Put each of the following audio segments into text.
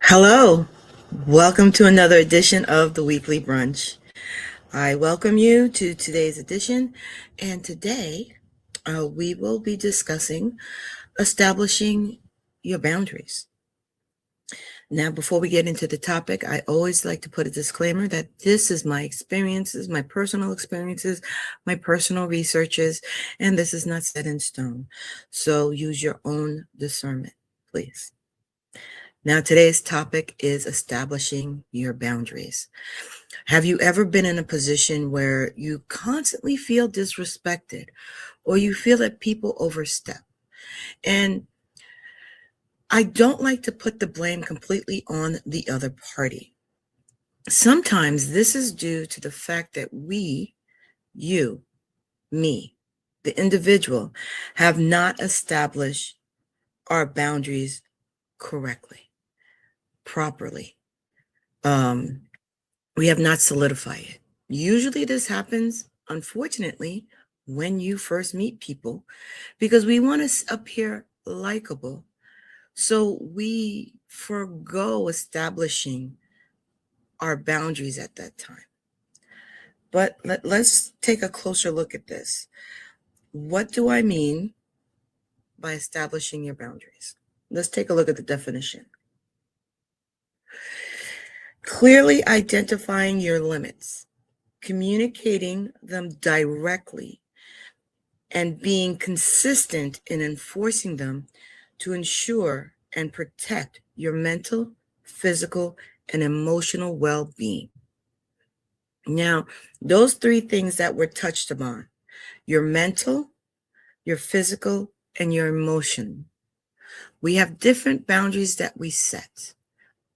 Hello, welcome to another edition of the Weekly Brunch. I welcome you to today's edition, and today we will be discussing establishing your boundaries. Now, before we get into the topic, I always like to put a disclaimer that this is my experiences, my personal experiences, my personal researches, and this is not set in stone. So use your own discernment, please. Now, today's topic is establishing your boundaries. Have you ever been in a position where you constantly feel disrespected or you feel that people overstep? And I don't like to put the blame completely on the other party. Sometimes this is due to the fact that we, you, me, the individual, have not established our boundaries correctly, properly. We have not solidified it. Usually this happens, unfortunately, when you first meet people, because we want to appear likable. So we forego establishing our boundaries at that time. But let's take a closer look at this. What do I mean by establishing your boundaries? Let's take a look at the definition. Clearly identifying your limits, communicating them directly, and being consistent in enforcing them to ensure and protect your mental, physical, and emotional well-being. Now, those three things that were touched upon, your mental, your physical, and your emotion. We have different boundaries that we set.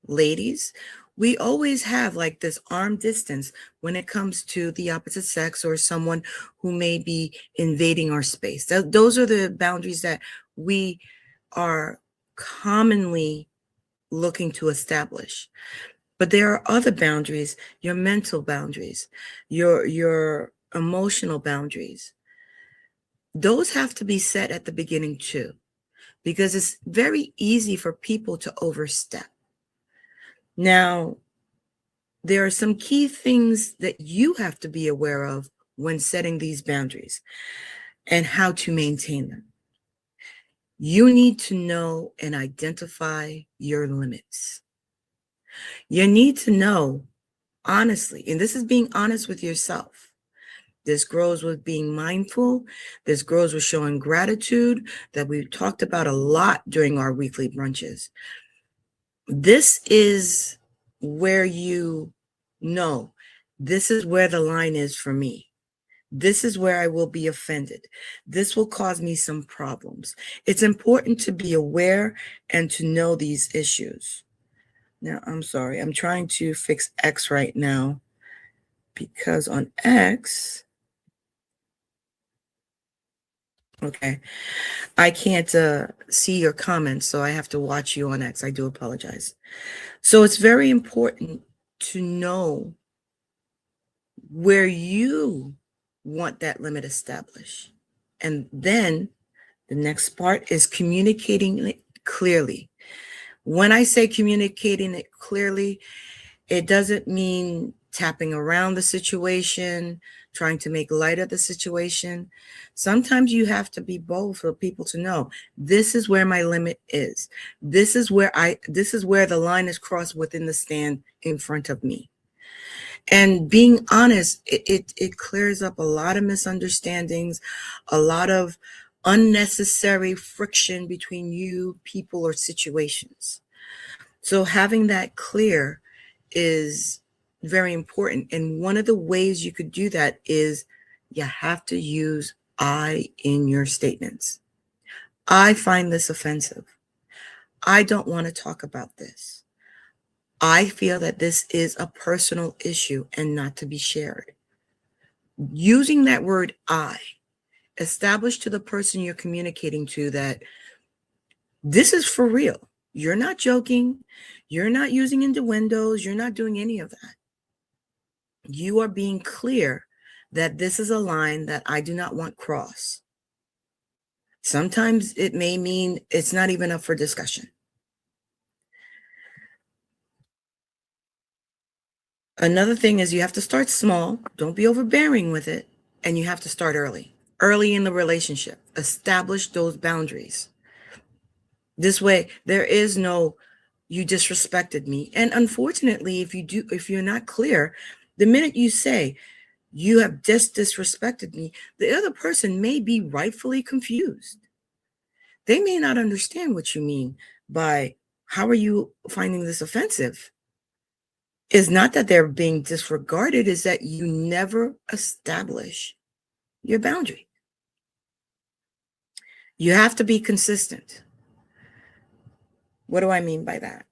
Ladies, we always have like this arm distance when it comes to the opposite sex or someone who may be invading our space. Those are the boundaries that we are commonly looking to establish. But there are other boundaries, your mental boundaries, your emotional boundaries. Those have to be set at the beginning too, because it's very easy for people to overstep. Now, there are some key things that you have to be aware of when setting these boundaries and how to maintain them. You need to know and identify your limits. You need to know honestly, and this is being honest with yourself. This grows with being mindful. This grows with showing gratitude that we've talked about a lot during our weekly brunches. This is where you know, this is where the line is for me. This is where I will be offended. This will cause me some problems. It's important to be aware and to know these issues. Now, I'm sorry, I'm trying to fix X right now because on X, okay, I can't see your comments, so I have to watch you on X. I do apologize. So it's very important to know where you want that limit established. And then the next part is communicating it clearly. When I say communicating it clearly, it doesn't mean tapping around the situation, trying to make light of the situation. Sometimes you have to be bold for people to know this is where my limit is. This is where the line is crossed within the stand in front of me. And being honest, it clears up a lot of misunderstandings, a lot of unnecessary friction between you, people, or situations. So having that clear is very important. And one of the ways you could do that is you have to use I in your statements. I find this offensive. I don't want to talk about this. I feel that this is a personal issue and not to be shared. Using that word I, establish to the person you're communicating to that this is for real. You're not joking. You're not using innuendos. You're not doing any of that. You are being clear that this is a line that I do not want crossed. Sometimes it may mean it's not even up for discussion. Another thing is you have to start small. Don't be overbearing with it. And you have to start early in the relationship. Establish those boundaries. This way, there is no, you disrespected me. And unfortunately, if you're not clear, the minute you say, you have just disrespected me, the other person may be rightfully confused. They may not understand what you mean by, how are you finding this offensive? It's not that they're being disregarded, is that you never establish your boundary. You have to be consistent. What do I mean by that?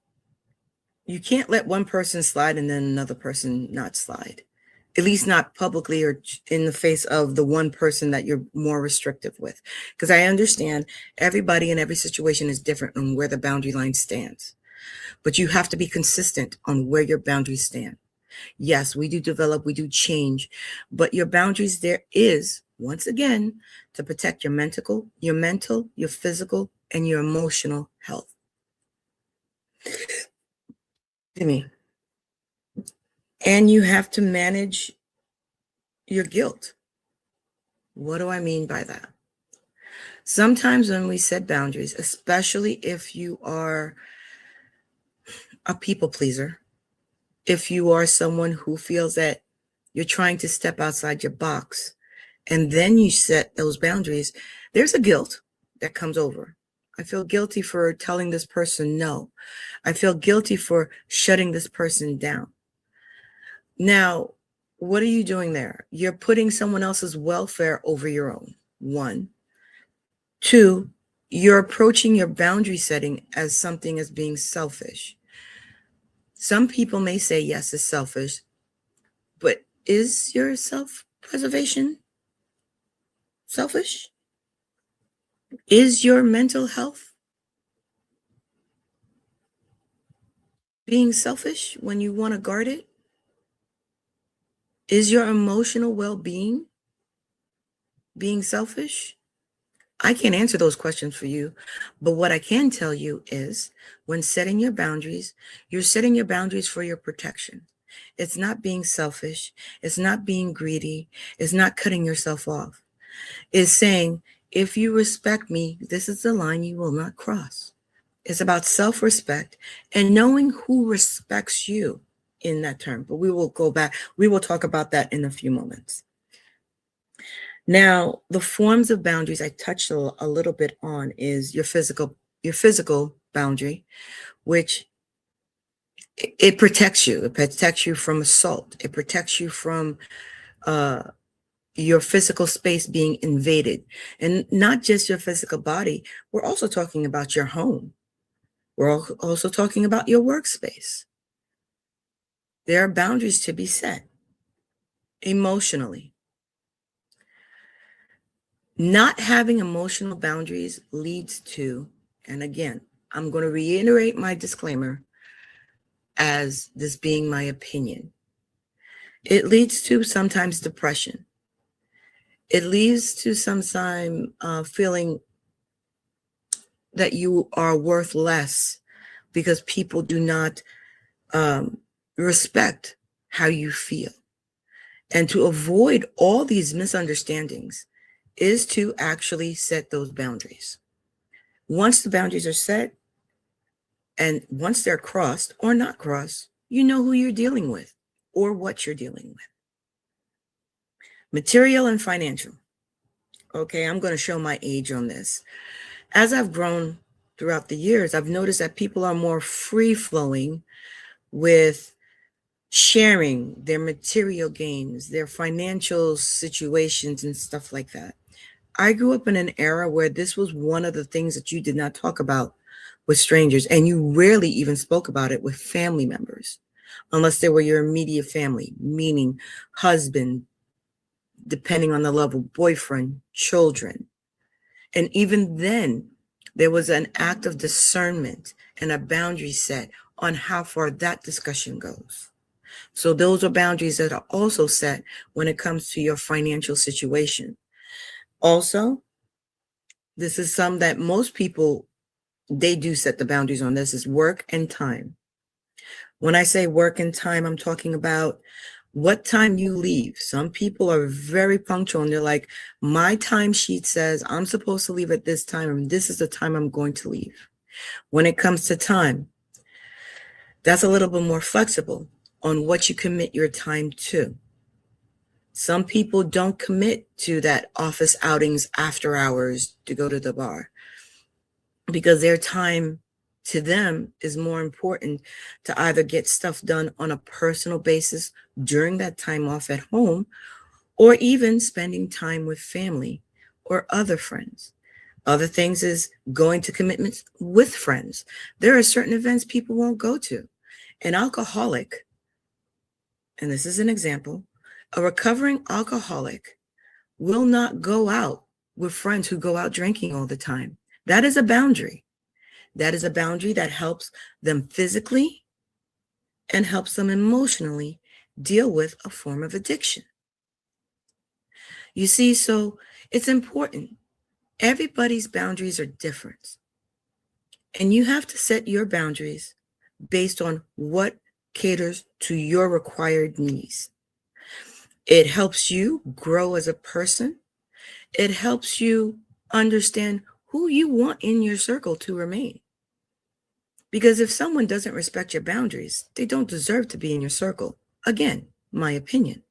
You can't let one person slide and then another person not slide, at least not publicly or in the face of the one person that you're more restrictive with. Because I understand everybody in every situation is different on where the boundary line stands. But you have to be consistent on where your boundaries stand. Yes, we do develop, we do change, but your boundaries there is, once again, to protect your mental, your physical, and your emotional health. To me. And you have to manage your guilt. What do I mean by that? Sometimes when we set boundaries, especially if you are a people pleaser, if you are someone who feels that you're trying to step outside your box, and then you set those boundaries, there's a guilt that comes over. I feel guilty for telling this person no. I feel guilty for shutting this person down. Now, what are you doing there? You're putting someone else's welfare over your own. One. Two, you're approaching your boundary setting as something as being selfish. Some people may say, yes, it's selfish, but is your self-preservation selfish? Is your mental health being selfish when you want to guard it? Is your emotional well-being being selfish? I can't answer those questions for you, but what I can tell you is when setting your boundaries, you're setting your boundaries for your protection. It's not being selfish. It's not being greedy. It's not cutting yourself off. It's saying, if you respect me, this is the line you will not cross. It's about self-respect and knowing who respects you in that term. But we will go back. We will talk about that in a few moments. Now, the forms of boundaries I touched a little bit on is your physical boundary, which it protects you. It protects you from assault. It protects you from your physical space being invaded. And not just your physical body. We're also talking about your home. We're also talking about your workspace. There are boundaries to be set emotionally. Not having emotional boundaries leads to, and again, I'm going to reiterate my disclaimer as this being my opinion. It leads to sometimes depression. It leads to sometimes feeling that you are worth less because people do not respect how you feel. And to avoid all these misunderstandings is to actually set those boundaries. Once the boundaries are set, and once they're crossed or not crossed, you know who you're dealing with or what you're dealing with. Material and financial. Okay, I'm going to show my age on this. As I've grown throughout the years, I've noticed that people are more free-flowing with sharing their material gains, their financial situations, and stuff like that. I grew up in an era where this was one of the things that you did not talk about with strangers, and you rarely even spoke about it with family members, unless they were your immediate family, meaning husband, depending on the level, boyfriend, children. And even then, there was an act of discernment and a boundary set on how far that discussion goes. So those are boundaries that are also set when it comes to your financial situation. Also, this is some that most people, they do set the boundaries on. This is work and time. When I say working time, I'm talking about what time you leave. Some people are very punctual and they're like, my timesheet says I'm supposed to leave at this time, and this is the time I'm going to leave. When it comes to time, that's a little bit more flexible on what you commit your time to. Some people don't commit to that office outings after hours to go to the bar because their time to them is more important to either get stuff done on a personal basis during that time off at home, or even spending time with family or other friends. Other things is going to commitments with friends. There are certain events people won't go to. An alcoholic, and this is an example, a recovering alcoholic will not go out with friends who go out drinking all the time. That is a boundary. That is a boundary that helps them physically and helps them emotionally deal with a form of addiction. You see, so it's important. Everybody's boundaries are different. And you have to set your boundaries based on what caters to your required needs. It helps you grow as a person. It helps you understand who you want in your circle to remain. Because if someone doesn't respect your boundaries, they don't deserve to be in your circle. Again, my opinion.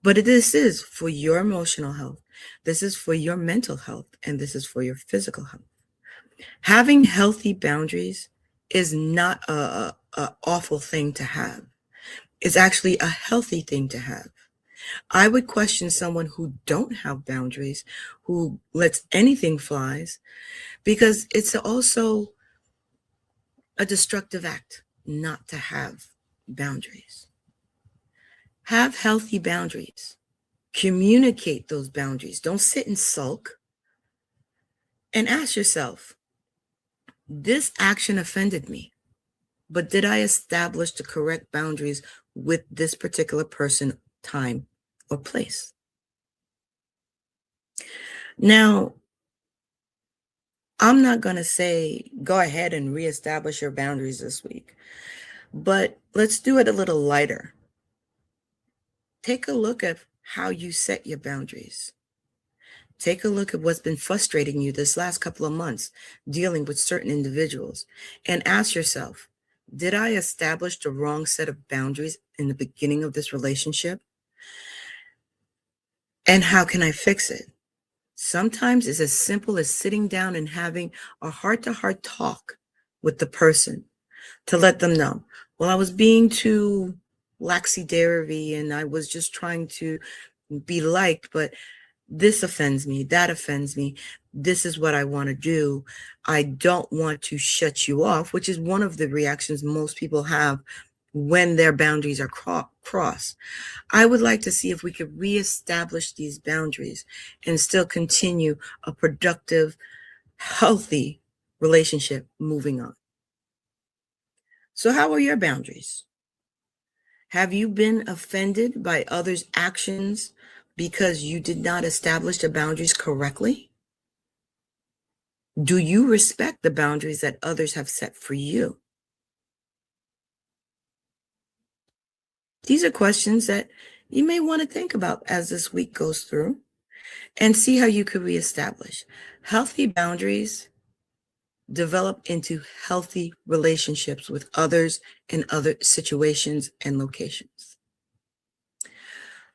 But this is for your emotional health. This is for your mental health. And this is for your physical health. Having healthy boundaries is not a awful thing to have. It's actually a healthy thing to have. I would question someone who don't have boundaries, who lets anything flies, because it's also a destructive act not to have boundaries. Have healthy boundaries. Communicate those boundaries. Don't sit and sulk. And ask yourself, this action offended me, but did I establish the correct boundaries with this particular person, time, or place? Now, I'm not going to say go ahead and reestablish your boundaries this week, but let's do it a little lighter. Take a look at how you set your boundaries. Take a look at what's been frustrating you this last couple of months dealing with certain individuals, and ask yourself, did I establish the wrong set of boundaries in the beginning of this relationship? And how can I fix it? Sometimes it's as simple as sitting down and having a heart-to-heart talk with the person to let them know, well, I was being too laxy-daisy and I was just trying to be liked, but this offends me, that offends me. This is what I want to do. I don't want to shut you off, which is one of the reactions most people have when their boundaries are crossed. I would like to see if we could reestablish these boundaries and still continue a productive, healthy relationship moving on. So how are your boundaries? Have you been offended by others' actions because you did not establish the boundaries correctly? Do you respect the boundaries that others have set for you? These are questions that you may want to think about as this week goes through and see how you could reestablish. Healthy boundaries develop into healthy relationships with others in other situations and locations.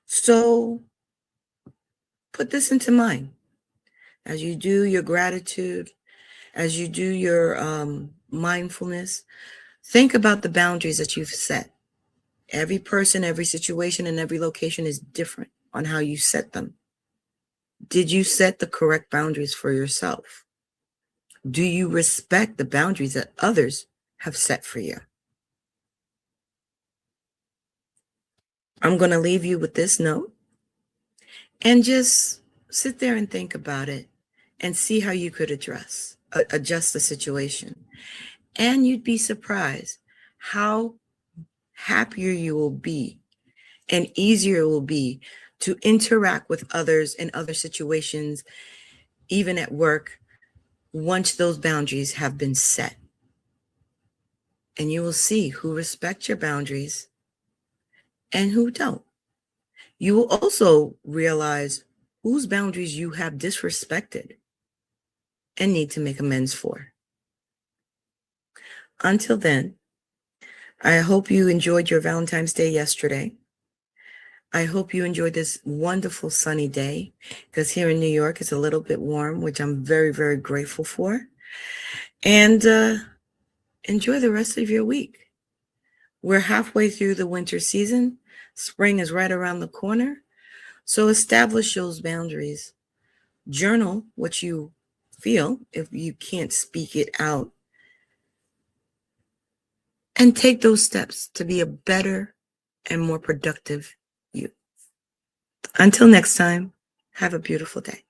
So put this into mind as you do your gratitude, as you do your mindfulness. Think about the boundaries that you've set. Every person, every situation, and every location is different on how you set them. Did you set the correct boundaries for yourself? Do you respect the boundaries that others have set for you? I'm going to leave you with this note and just sit there and think about it and see how you could adjust the situation. And you'd be surprised how happier you will be and easier it will be to interact with others in other situations, even at work, once those boundaries have been set. and you will see who respect your boundaries and who don't. You will also realize whose boundaries you have disrespected and need to make amends for. Until then, I hope you enjoyed your Valentine's Day yesterday. I hope you enjoyed this wonderful sunny day, because here in New York it's a little bit warm, which I'm very, very grateful for. And enjoy the rest of your week. We're halfway through the winter season. Spring is right around the corner. So establish those boundaries. Journal what you feel if you can't speak it out. And take those steps to be a better and more productive you. Until next time, have a beautiful day.